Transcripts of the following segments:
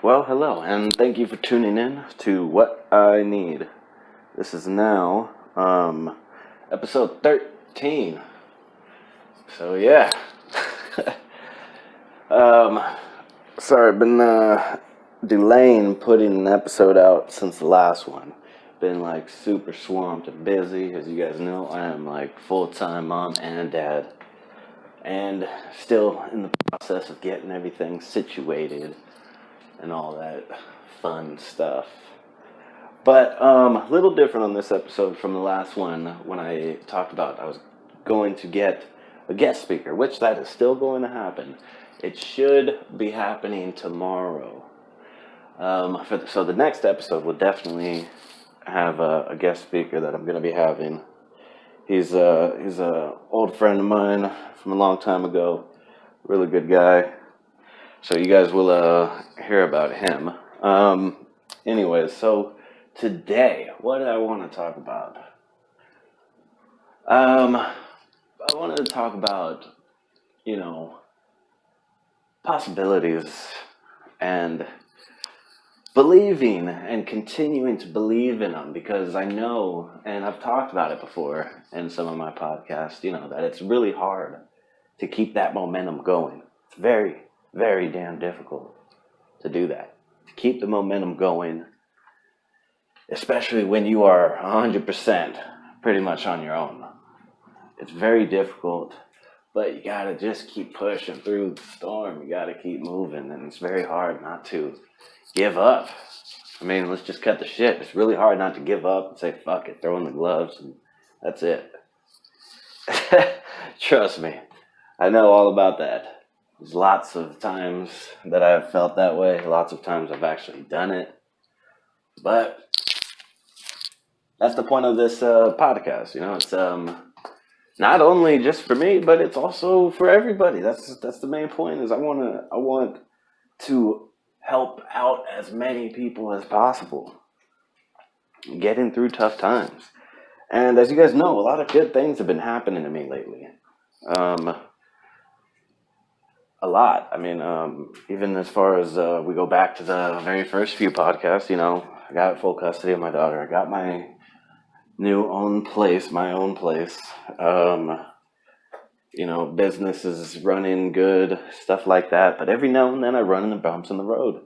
Well, hello, and thank you for tuning in to What I Need. This is now episode 13. So yeah, um, sorry, I've been delaying putting an episode out since the last one. Been like super swamped and busy, as you guys know. I am like full-time mom and dad, and still in the process of getting everything situated and all that fun stuff. But a little different on this episode from the last one when I talked about I was going to get a guest speaker, which that is still going to happen. It should be happening tomorrow. So the next episode will definitely have a guest speaker that I'm going to be having. He's a old friend of mine from a long time ago. Really good guy. So you guys will hear about him. Anyways, so today, what did I want to talk about? I wanted to talk about, possibilities and believing and continuing to believe in them, because I know, and I've talked about it before in some of my podcasts, that it's really hard to keep that momentum going. It's very, very damn difficult to do that, to keep the momentum going, especially when you are 100% pretty much on your own. It's very difficult, but you gotta just keep pushing through the storm. You gotta keep moving, and it's very hard not to give up. I mean, let's just cut the shit. It's really hard not to give up and say, fuck it, throw in the gloves, and that's it. Trust me, I know all about that. There's lots of times that I've felt that way. Lots of times I've actually done it. But that's the point of this podcast. It's not only just for me, but it's also for everybody. That's the main point. Is I want to help out as many people as possible getting through tough times. And as you guys know, a lot of good things have been happening to me lately. A lot. I mean, even as far as we go back to the very first few podcasts, I got full custody of my daughter. I got my my own place. Business is running good, stuff like that. But every now and then I run into bumps in the road.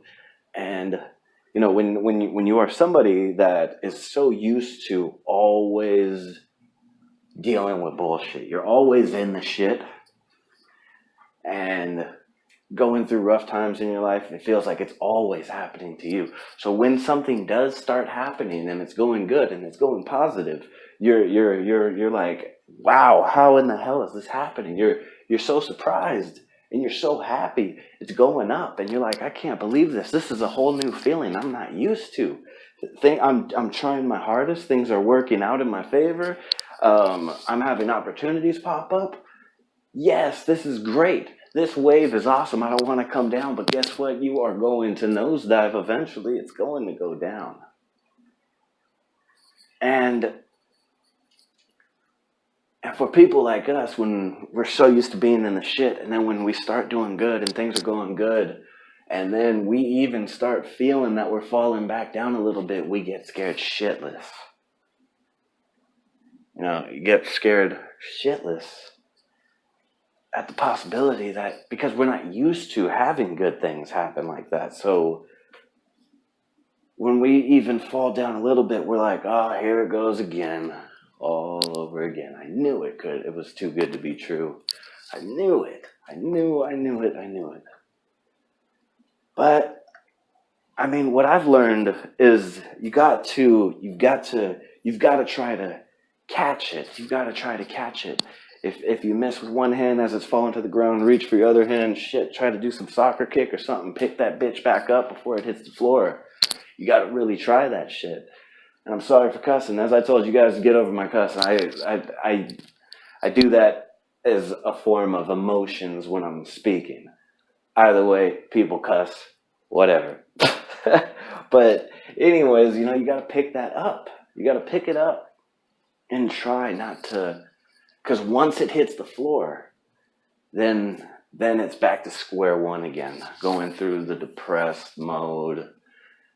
And, when you are somebody that is so used to always dealing with bullshit, you're always in the shit and going through rough times in your life, it feels like it's always happening to you. So when something does start happening and it's going good and it's going positive, you're like, wow, how in the hell is this happening? You're so surprised and you're so happy it's going up, and you're like, I can't believe this. This is a whole new feeling I'm not used to. I'm trying my hardest. Things are working out in my favor. I'm having opportunities pop up. Yes, this is great. This wave is awesome. I don't want to come down, but guess what? You are going to nosedive eventually. It's going to go down. And for people like us, when we're so used to being in the shit, and then when we start doing good and things are going good, and then we even start feeling that we're falling back down a little bit, we get scared shitless. You get scared shitless at the possibility that, because we're not used to having good things happen like that. So when we even fall down a little bit, we're like, oh, here it goes again, all over again. I knew it could. It was too good to be true. I knew it. I knew it. But I mean, what I've learned is you've got to try to catch it. You've got to try to catch it. If you miss with one hand as it's falling to the ground, reach for your other hand, try to do some soccer kick or something, pick that bitch back up before it hits the floor. You got to really try that shit. And I'm sorry for cussing. As I told you guys to get over my cuss, I do that as a form of emotions when I'm speaking. Either way, people cuss, whatever. But anyways, you got to pick that up. You got to pick it up and try not to. Because once it hits the floor, then then it's back to square one again, going through the depressed mode.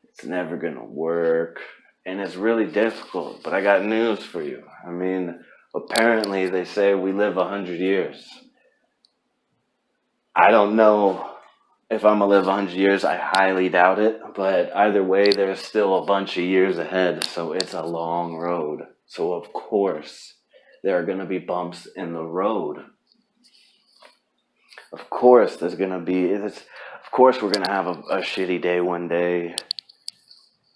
It's never going to work. And it's really difficult. But I got news for you. I mean, apparently they say we live 100 years. I don't know if I'm going to live 100 years. I highly doubt it. But either way, there's still a bunch of years ahead. So it's a long road. So of course, there are going to be bumps in the road. Of course, of course we're going to have a shitty day one day.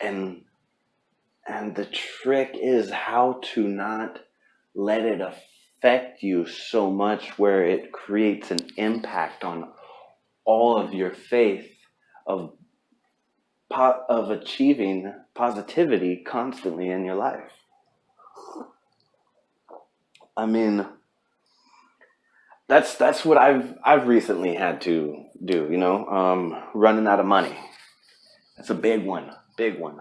And the trick is how to not let it affect you so much where it creates an impact on all of your faith of achieving positivity constantly in your life. I mean, that's what I've recently had to do, running out of money. That's a big one. Big one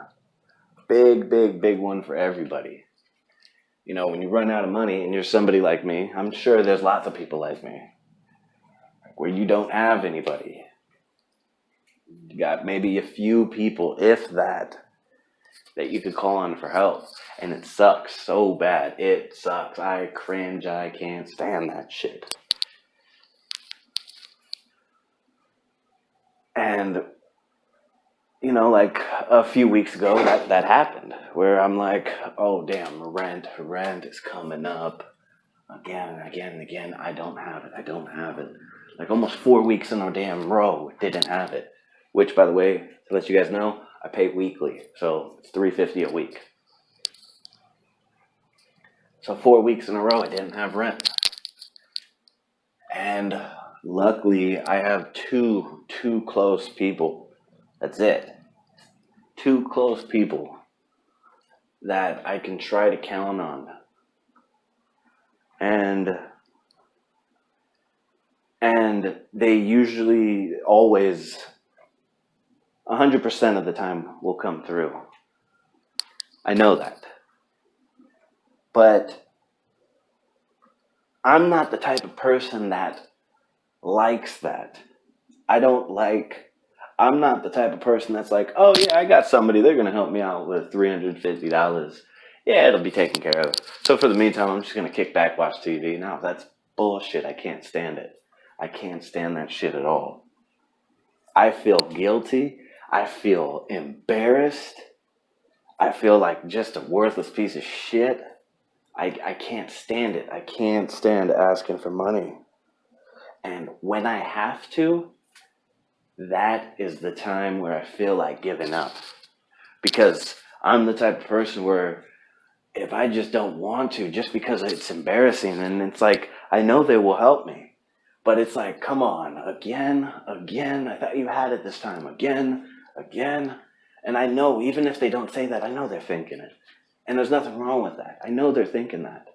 for everybody. When you run out of money and you're somebody like me, I'm sure there's lots of people like me, where you don't have anybody. You got maybe a few people, if that you could call on for help. And it sucks so bad. It sucks. I cringe. I can't stand that shit. And like a few weeks ago, that happened, where I'm like, oh damn, rent is coming up again and again and again. I don't have it. Like almost 4 weeks in a damn row, didn't have it. Which, by the way, to let you guys know, I pay weekly, so it's $350 a week. So 4 weeks in a row, I didn't have rent. And luckily, I have two close people. That's it. 2 close people that I can try to count on. And they usually always 100% of the time will come through. I know that. But I'm not the type of person that likes that. I'm not the type of person that's like, oh yeah, I got somebody, they're going to help me out with $350. Yeah, it'll be taken care of. So for the meantime, I'm just going to kick back, watch TV. No, that's bullshit. I can't stand it. I can't stand that shit at all. I feel guilty. I feel embarrassed. I feel like just a worthless piece of shit. I can't stand it. I can't stand asking for money. And when I have to, that is the time where I feel like giving up. Because I'm the type of person where if I just don't want to, just because it's embarrassing, and it's like, I know they will help me. But it's like, come on, again, I thought you had it this time, again. And I know, even if they don't say that, I know they're thinking it. And there's nothing wrong with that. I know they're thinking that.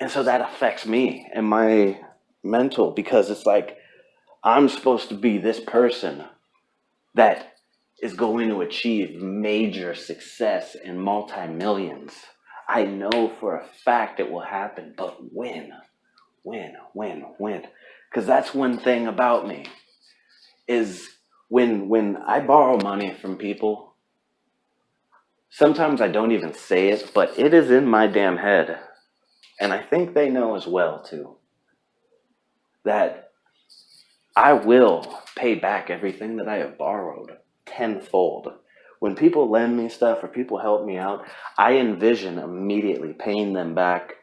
And so that affects me and my mental, because it's like, I'm supposed to be this person that is going to achieve major success in multi-millions. I know for a fact it will happen, but when? Because that's one thing about me, is when I borrow money from people, sometimes I don't even say it, but it is in my damn head. And I think they know as well, too, that I will pay back everything that I have borrowed tenfold. When people lend me stuff or people help me out, I envision immediately paying them back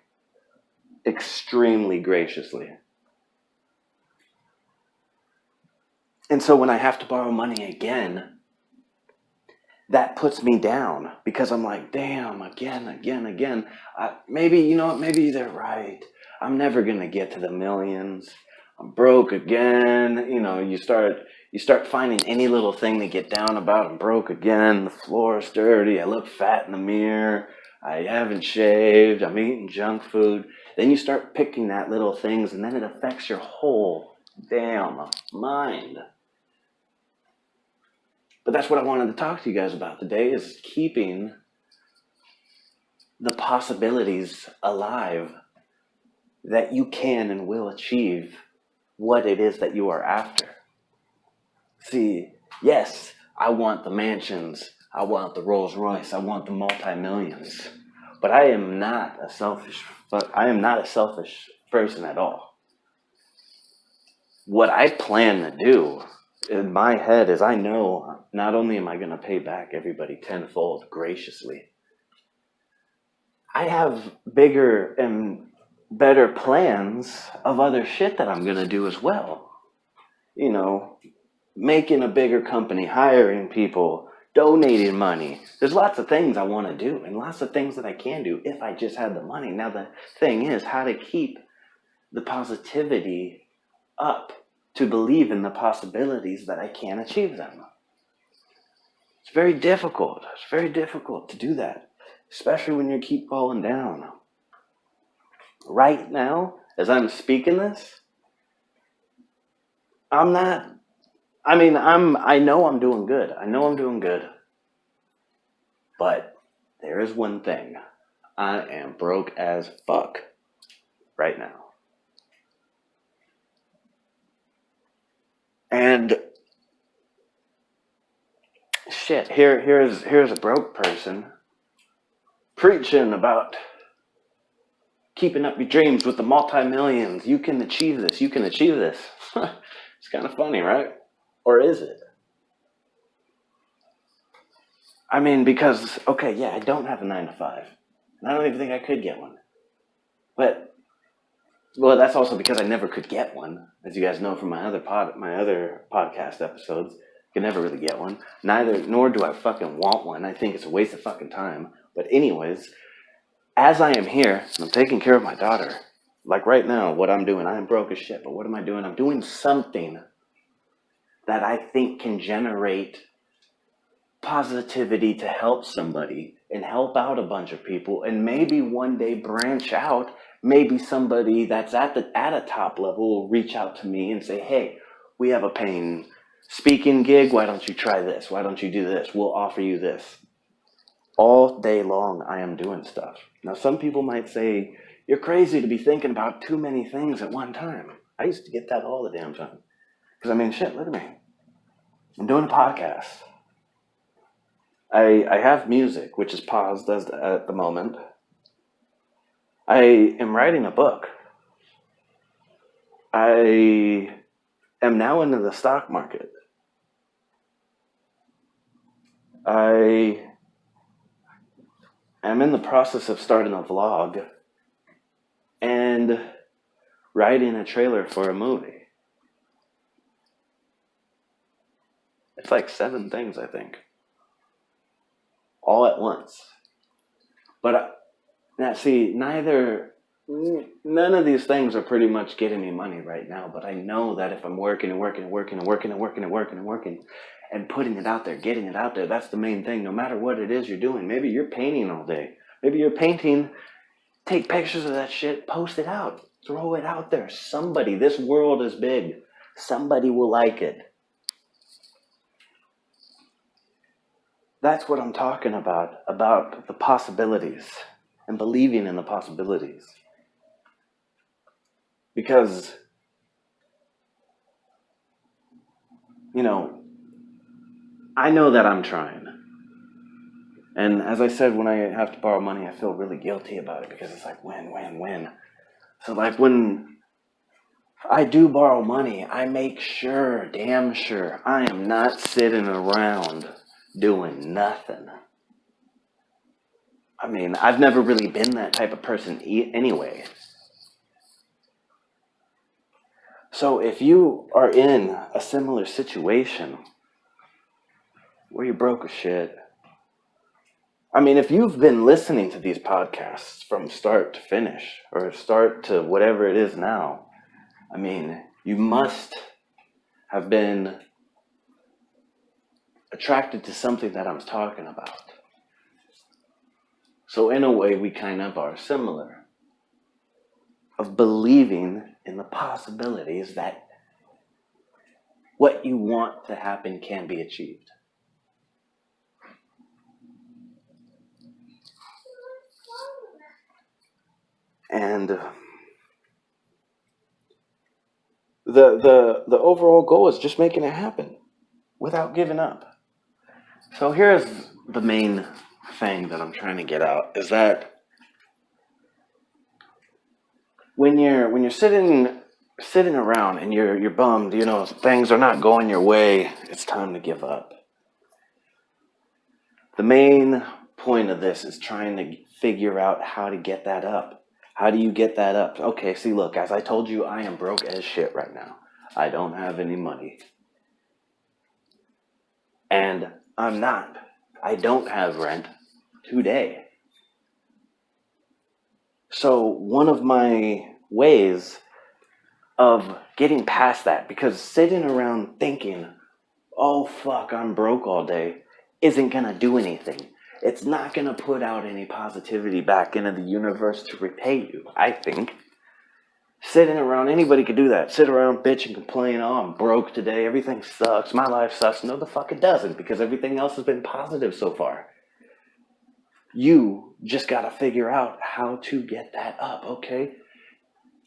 extremely graciously. And so when I have to borrow money again, that puts me down, because I'm like, damn, again. Maybe they're right. I'm never going to get to the millions. I'm broke again. You start finding any little thing to get down about. I'm broke again. The floor is dirty. I look fat in the mirror. I haven't shaved. I'm eating junk food. Then you start picking at little things, and then it affects your whole damn mind. But that's what I wanted to talk to you guys about today, is keeping the possibilities alive that you can and will achieve what it is that you are after. See, yes, I want the mansions, I want the Rolls Royce, I want the multi-millions, but I am not a selfish person at all. What I plan to do in my head is I know not only am I going to pay back everybody tenfold graciously, I have bigger and better plans of other shit that I'm going to do as well. You know, making a bigger company, hiring people, donating money. There's lots of things I want to do and lots of things that I can do if I just had the money. Now, the thing is how to keep the positivity up to believe in the possibilities that I can achieve them. It's very difficult. It's very difficult to do that, especially when you keep falling down. Right now, as I'm speaking this, I know I'm doing good. I know I'm doing good. But there is one thing. I am broke as fuck right now. And shit, here's a broke person preaching about keeping up your dreams with the multi-millions. You can achieve this. You can achieve this. It's kind of funny, right? Or is it? I mean, because, okay, yeah, I don't have a 9-to-5. And I don't even think I could get one. But, well, that's also because I never could get one. As you guys know from my other podcast episodes, I could never really get one. Nor do I fucking want one. I think it's a waste of fucking time. But anyways, as I am here, I'm taking care of my daughter. Like right now, what I'm doing, I am broke as shit. But what am I doing? I'm doing something that I think can generate positivity to help somebody and help out a bunch of people and maybe one day branch out. Maybe somebody that's at a top level will reach out to me and say, hey, we have a paying speaking gig. Why don't you try this? Why don't you do this? We'll offer you this. All day long, I am doing stuff. Now, some people might say, you're crazy to be thinking about too many things at one time. I used to get that all the damn time. Because, I mean, shit, look at me. I'm doing a podcast. I have music, which is paused at the moment. I am writing a book. I am now into the stock market. I am in the process of starting a vlog and writing a trailer for a movie. It's like 7 things, I think. All at once. But now, see, none of these things are pretty much getting me money right now. But I know that if I'm working and putting it out there, getting it out there, that's the main thing. No matter what it is you're doing. Maybe you're painting all day. Maybe you're painting. Take pictures of that shit. Post it out. Throw it out there. Somebody. This world is big. Somebody will like it. That's what I'm talking about the possibilities and believing in the possibilities. Because, you know, I know that I'm trying. And as I said, when I have to borrow money, I feel really guilty about it because it's like, when? So like when I do borrow money, I make sure, damn sure, I am not sitting around doing nothing. I mean, I've never really been that type of person anyway. So if you are in a similar situation where you're broke as shit, I mean, if you've been listening to these podcasts from start to finish or start to whatever it is now, I mean, you must have been attracted to something that I'm talking about. So in a way, we kind of are similar of believing in the possibilities that what you want to happen can be achieved. And The overall goal is just making it happen without giving up. So here's the main thing that I'm trying to get out is that when you're sitting around and you're bummed, things are not going your way, it's time to give up. The main point of this is trying to figure out how to get that up. How do you get that up? Okay, see, look, as I told you, I am broke as shit right now. I don't have any money. And I don't have rent today. So one of my ways of getting past that, because sitting around thinking, oh fuck, I'm broke all day, isn't gonna do anything. It's not gonna put out any positivity back into the universe to repay you, I think. Sitting around, anybody could do that. Sit around, bitch and complain, oh, I'm broke today, everything sucks, my life sucks. No, the fuck it doesn't, because everything else has been positive so far. You just gotta figure out how to get that up, okay?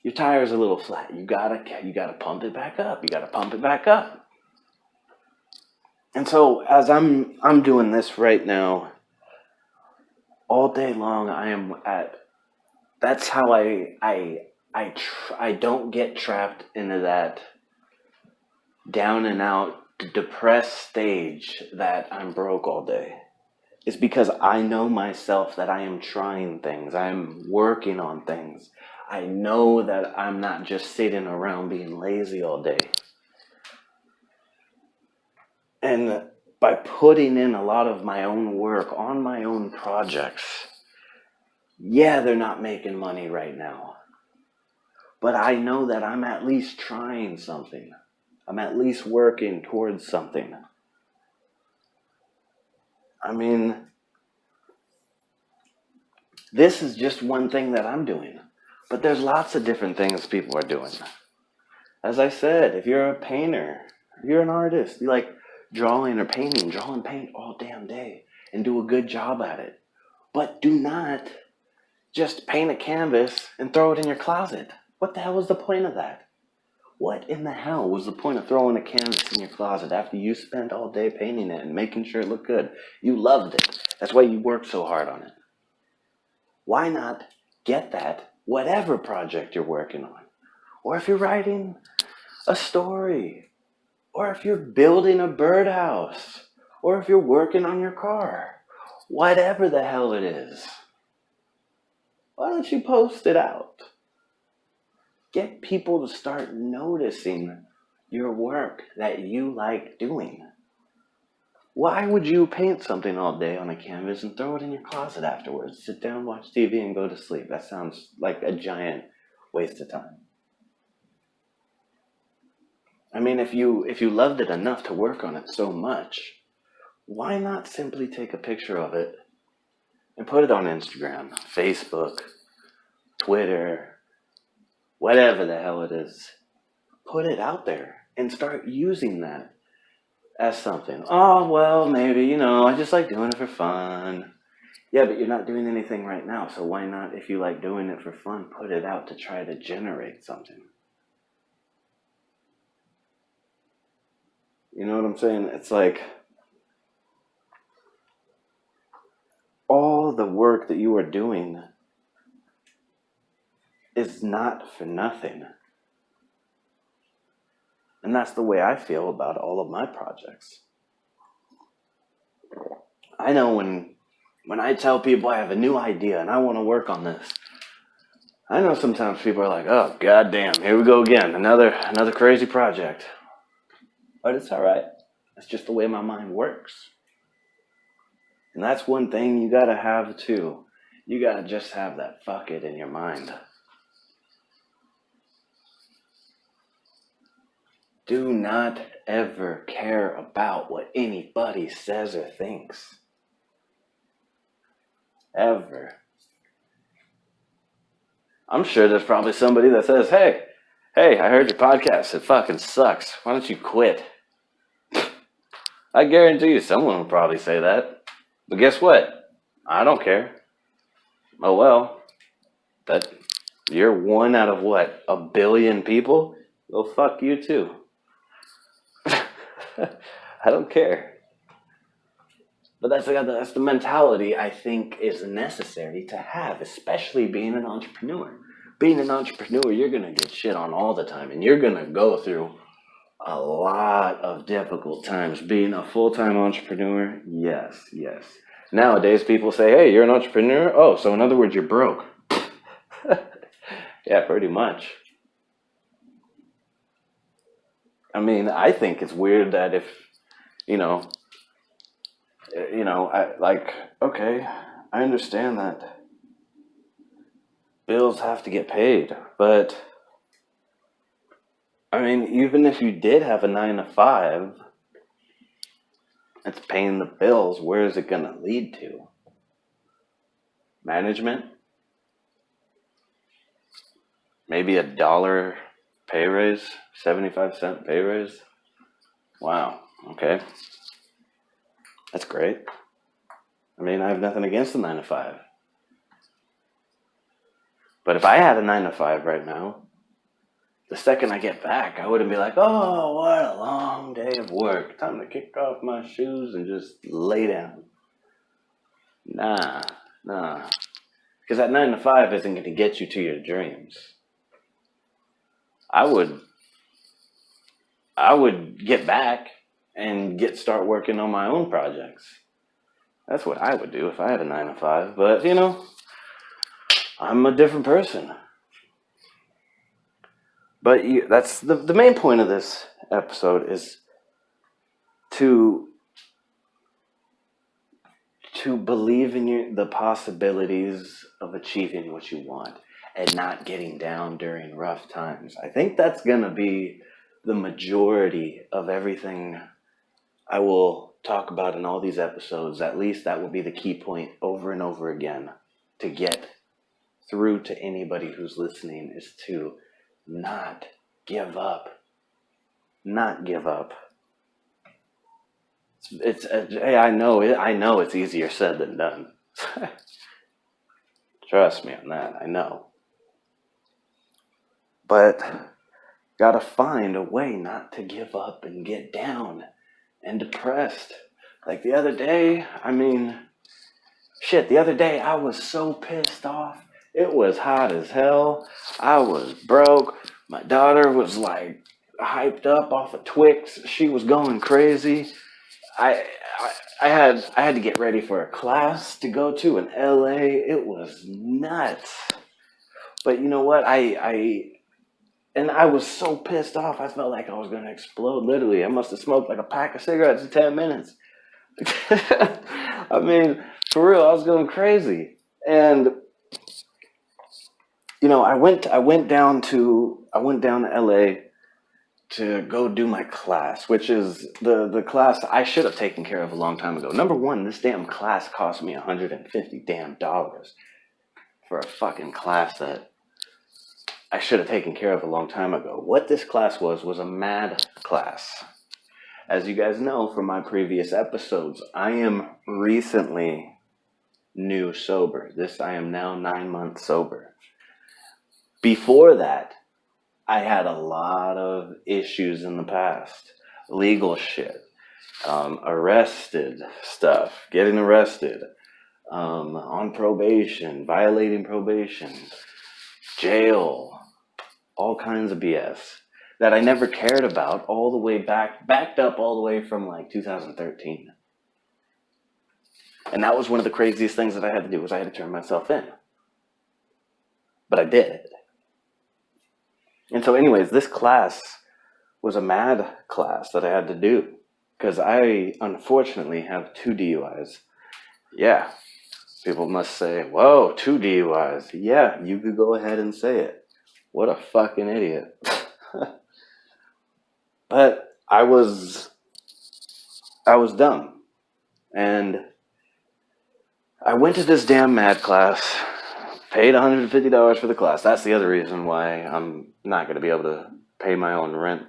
Your tire's a little flat. You gotta pump it back up. You gotta pump it back up. And so as I'm doing this right now, all day long, that's how I don't get trapped into that down and out, depressed stage that I'm broke all day. It's because I know myself that I am trying things. I'm working on things. I know that I'm not just sitting around being lazy all day. And by putting in a lot of my own work on my own projects, yeah, they're not making money right now. But I know that I'm at least trying something. I'm at least working towards something. I mean, this is just one thing that I'm doing. But there's lots of different things people are doing. As I said, if you're a painter, if you're an artist, you like drawing or painting, draw and paint all damn day and do a good job at it. But do not just paint a canvas and throw it in your closet. What the hell was the point of that? What in the hell was the point of throwing a canvas in your closet after you spent all day painting it and making sure it looked good? You loved it. That's why you worked so hard on it. Why not get that, whatever project you're working on? Or if you're writing a story, or if you're building a birdhouse, or if you're working on your car, whatever the hell it is, why don't you post it out? Get people to start noticing your work that you like doing. Why would you paint something all day on a canvas and throw it in your closet afterwards? Sit down, watch TV, and go to sleep. That sounds like a giant waste of time. I mean, if you loved it enough to work on it so much, why not simply take a picture of it and put it on Instagram, Facebook, Twitter, whatever the hell it is? Put it out there and start using that as something. Oh, well, maybe, I just like doing it for fun. Yeah, but you're not doing anything right now, so why not, if you like doing it for fun, put it out to try to generate something? You know what I'm saying? It's like all the work that you are doing is not for nothing. And that's the way I feel about all of my projects. I know when I tell people I have a new idea and I want to work on this, I know sometimes people are like, oh, goddamn, here we go again, another crazy project. But it's all right. That's just the way my mind works. And that's one thing you gotta have too. You gotta just have that fuck it in your mind. Do not ever care about what anybody says or thinks. Ever. I'm sure there's probably somebody that says, hey, I heard your podcast. It fucking sucks. Why don't you quit? I guarantee you someone will probably say that. But guess what? I don't care. Oh well. You're one out of what? 1 billion people? Well, fuck you too. I don't care. But that's the mentality I think is necessary to have, especially being an entrepreneur. Being an entrepreneur, you're gonna get shit on all the time, and you're gonna go through a lot of difficult times. Being a full-time entrepreneur, yes. Nowadays, people say, "Hey, you're an entrepreneur." Oh, so in other words, you're broke. Yeah, pretty much. I mean, I think it's weird that if you know, okay, I understand that bills have to get paid, but I mean, even if you did have a 9 to 5, it's paying the bills. Where is it going to lead to? Management? Maybe $1 pay raise? 75-cent pay raise? Wow. Okay. That's great. I mean, I have nothing against the 9 to 5. But if I had a 9 to 5 right now, the second I get back, I wouldn't be like, oh, what a long day of work. Time to kick off my shoes and just lay down. Nah. Because that 9 to 5 isn't going to get you to your dreams. I would get back and start working on my own projects. That's what I would do if I had a 9 to 5. But, I'm a different person. But that's the main point of this episode is to believe in the possibilities of achieving what you want and not getting down during rough times. I think that's going to be the majority of everything I will talk about in all these episodes. At least that will be the key point over and over again to get through to anybody who's listening, is to not give up. Not give up. Hey, I know it's easier said than done. Trust me on that. I know. But gotta find a way not to give up and get down and depressed. Like the other day, the other day I was so pissed off. It was hot as hell. I was broke. My daughter was like hyped up off of Twix. She was going crazy. I had to get ready for a class to go to in LA. It was nuts. But you know what? I was so pissed off. I felt like I was gonna explode. Literally, I must have smoked like a pack of cigarettes in 10 minutes. I mean, for real, I was going crazy. And I went down to LA to go do my class, which is the class I should have taken care of a long time ago. Number one, this damn class cost me $150 damn for a fucking class that I should have taken care of a long time ago. What this class was a mad class. As you guys know from my previous episodes, I am recently new sober. I am now 9 months sober. Before that, I had a lot of issues in the past. Legal shit, arrested stuff, getting arrested, on probation, violating probation, jail, all kinds of BS that I never cared about, all the way backed up all the way from like 2013. And that was one of the craziest things that I had to do, was I had to turn myself in. But I did. And so anyways, this class was a mad class that I had to do because I unfortunately have 2 DUIs. Yeah. People must say, whoa, 2 DUIs. Yeah, you could go ahead and say it. What a fucking idiot. But I was dumb. And I went to this damn mad class, paid $150 for the class. That's the other reason why I'm not going to be able to pay my own rent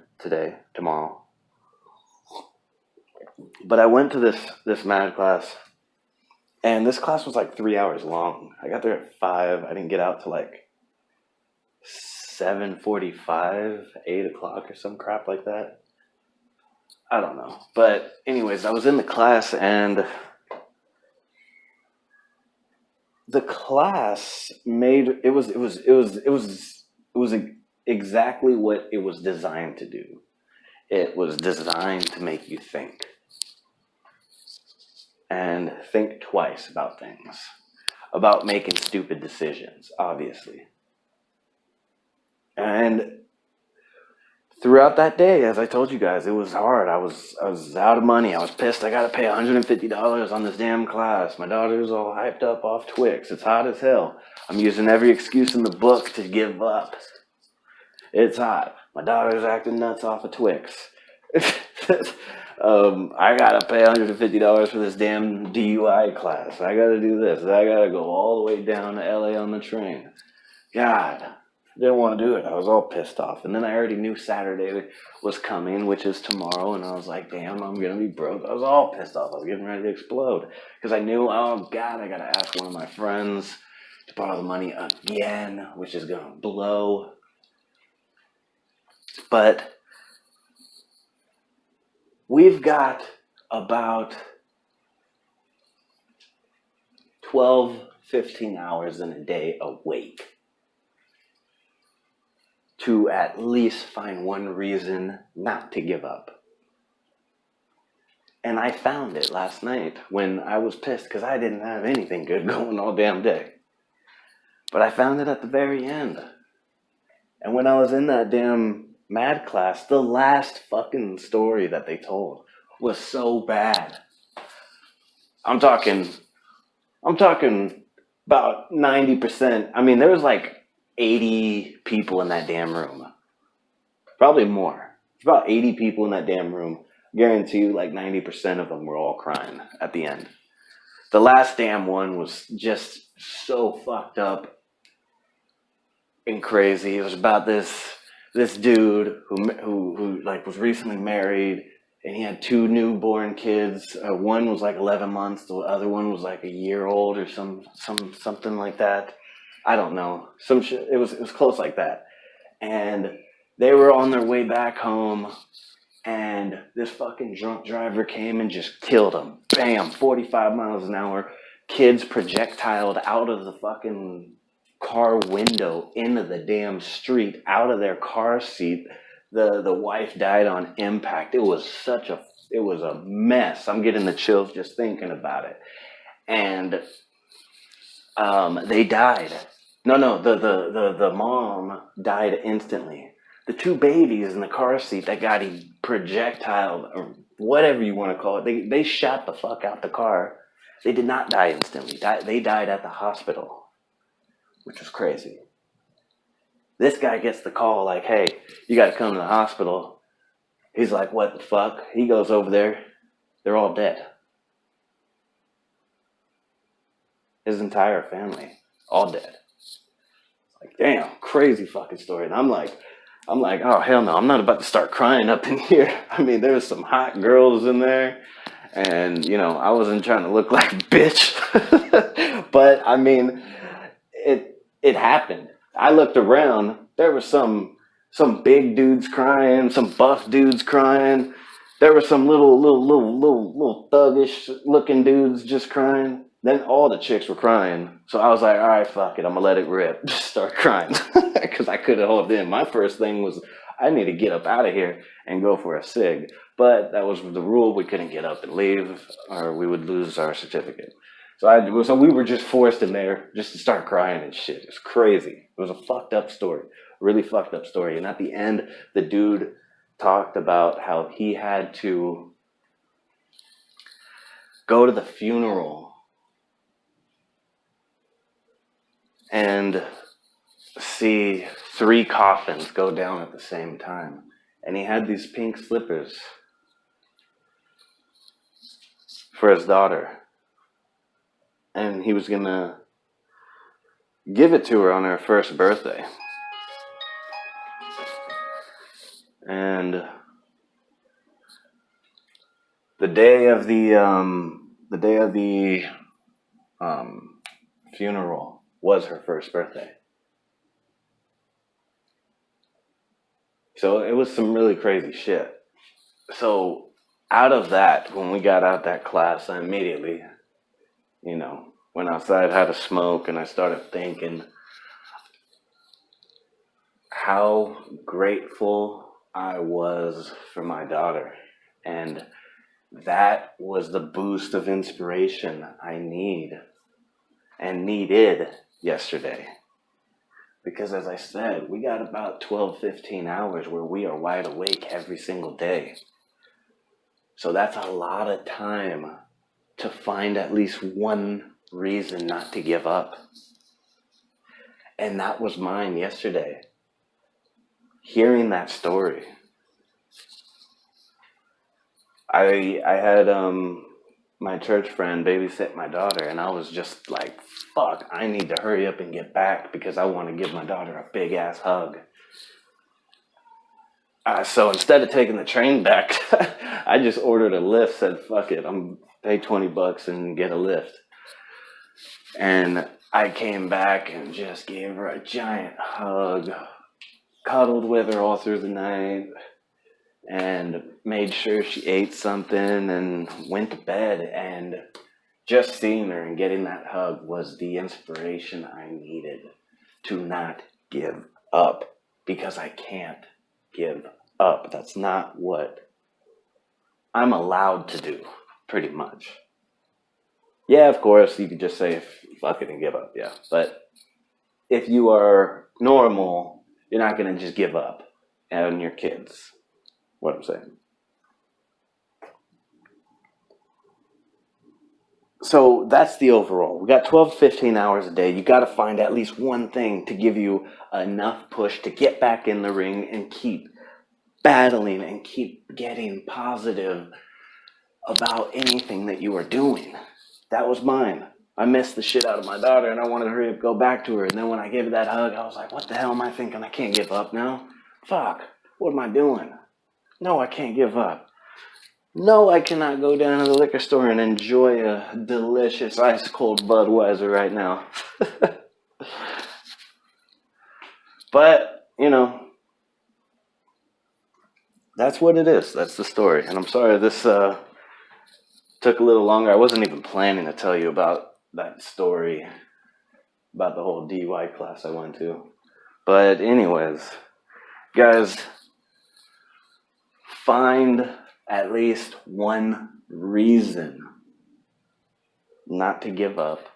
tomorrow. But I went to this mad class, and this class was like 3 hours long. I got there at 5. I didn't get out till like 7:45, 8 o'clock or some crap like that. I don't know. But anyways, I was in the class, and the class made it was exactly what it was designed to do. It was designed to make you think, and think twice about things, about making stupid decisions, obviously. And throughout that day, as I told you guys, it was hard. I was out of money. I was pissed. I got to pay $150 on this damn class. My daughter's all hyped up off Twix. It's hot as hell. I'm using every excuse in the book to give up. It's hot. My daughter's acting nuts off of Twix. I gotta pay $150 for this damn DUI class. I gotta do this. I gotta go all the way down to LA on the train. God, didn't want to do it. I was all pissed off. And then I already knew Saturday was coming, which is tomorrow. And I was like, damn, I'm gonna be broke. I was all pissed off. I was getting ready to explode because I knew, oh God, I gotta ask one of my friends to borrow the money again, which is gonna blow. But we've got about 12, 15 hours in a day awake to at least find one reason not to give up. And I found it last night when I was pissed because I didn't have anything good going all damn day. But I found it at the very end. And when I was in that damn mad class, the last fucking story that they told was so bad. I'm talking about 90%. I mean, there was like 80 people in that damn room. Probably more. There's about 80 people in that damn room. Guarantee you like 90% of them were all crying at the end. The last damn one was just so fucked up and crazy. It was about this dude who like was recently married, and he had 2 newborn kids. One was like 11 months. The other one was like a year old or something like that. I don't know. Some shit. It was close like that. And they were on their way back home, and this fucking drunk driver came and just killed them. Bam, 45 miles an hour. Kids projectiled out of the fucking car window into the damn street, out of their car seat. The wife died on impact. It was a mess. I'm getting the chills just thinking about it. And they died. No, the mom died instantly. The 2 babies in the car seat that got projectiled, or whatever you want to call it, they shot the fuck out the car. They did not die instantly. They died at the hospital, which was crazy. This guy gets the call like, hey, you got to come to the hospital. He's like, what the fuck? He goes over there. They're all dead. His entire family, all dead. Like, damn, crazy fucking story. And I'm like, oh, hell no, I'm not about to start crying up in here. I mean, there was some hot girls in there. And, you know, I wasn't trying to look like a bitch. But, I mean, it happened. I looked around. There were some big dudes crying, some buff dudes crying. There were some little thuggish looking dudes just crying. Then all the chicks were crying. So I was like, all right, fuck it. I'm going to let it rip. Just start crying. Because I couldn't hold it in. My first thing was, I need to get up out of here and go for a cig. But that was the rule. We couldn't get up and leave, or we would lose our certificate. So we were just forced in there just to start crying and shit. It's crazy. It was a fucked up story. Really fucked up story. And at the end, the dude talked about how he had to go to the funeral and see 3 coffins go down at the same time. And he had these pink slippers for his daughter. And he was going to give it to her on her first birthday. And the day of the funeral was her first birthday. So it was some really crazy shit. So out of that, when we got out that class, I immediately, went outside, had a smoke, and I started thinking how grateful I was for my daughter. And that was the boost of inspiration I needed yesterday. Because as I said, we got about 12, 15 hours where we are wide awake every single day. So that's a lot of time to find at least one reason not to give up. And that was mine yesterday. Hearing that story. I had my church friend babysit my daughter, and I was just like, fuck, I need to hurry up and get back because I want to give my daughter a big ass hug. So instead of taking the train back, I just ordered a Lyft, said, fuck it, I'm pay $20 and get a Lyft. And I came back and just gave her a giant hug, cuddled with her all through the night, and made sure she ate something and went to bed. And just seeing her and getting that hug was the inspiration I needed to not give up, because I can't give up. That's not what I'm allowed to do, pretty much. Yeah, of course, you could just say, fuck it and give up, yeah. But if you are normal, you're not going to just give up on your kids. What I'm saying. So that's the overall. We got 12 to 15 hours a day. You got to find at least one thing to give you enough push to get back in the ring and keep battling and keep getting positive about anything that you are doing. That was mine. I missed the shit out of my daughter and I wanted to hurry up, go back to her. And then when I gave her that hug, I was like, what the hell am I thinking? I can't give up now. Fuck, what am I doing? No, I can't give up. No, I cannot go down to the liquor store and enjoy a delicious ice cold Budweiser right now. But, that's what it is. That's the story. And I'm sorry this took a little longer. I wasn't even planning to tell you about that story, about the whole DUI class I went to. But anyways, guys, find at least one reason not to give up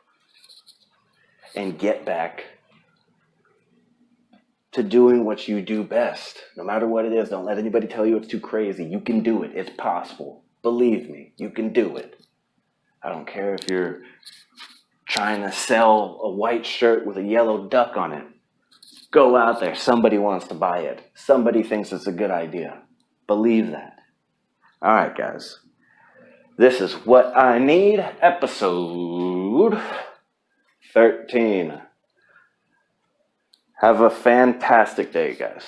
and get back to doing what you do best. No matter what it is, don't let anybody tell you it's too crazy. You can do it. It's possible. Believe me, you can do it. I don't care if you're trying to sell a white shirt with a yellow duck on it. Go out there. Somebody wants to buy it. Somebody thinks it's a good idea. Believe that. All right, guys. This is What I Need, episode 13. Have a fantastic day, guys.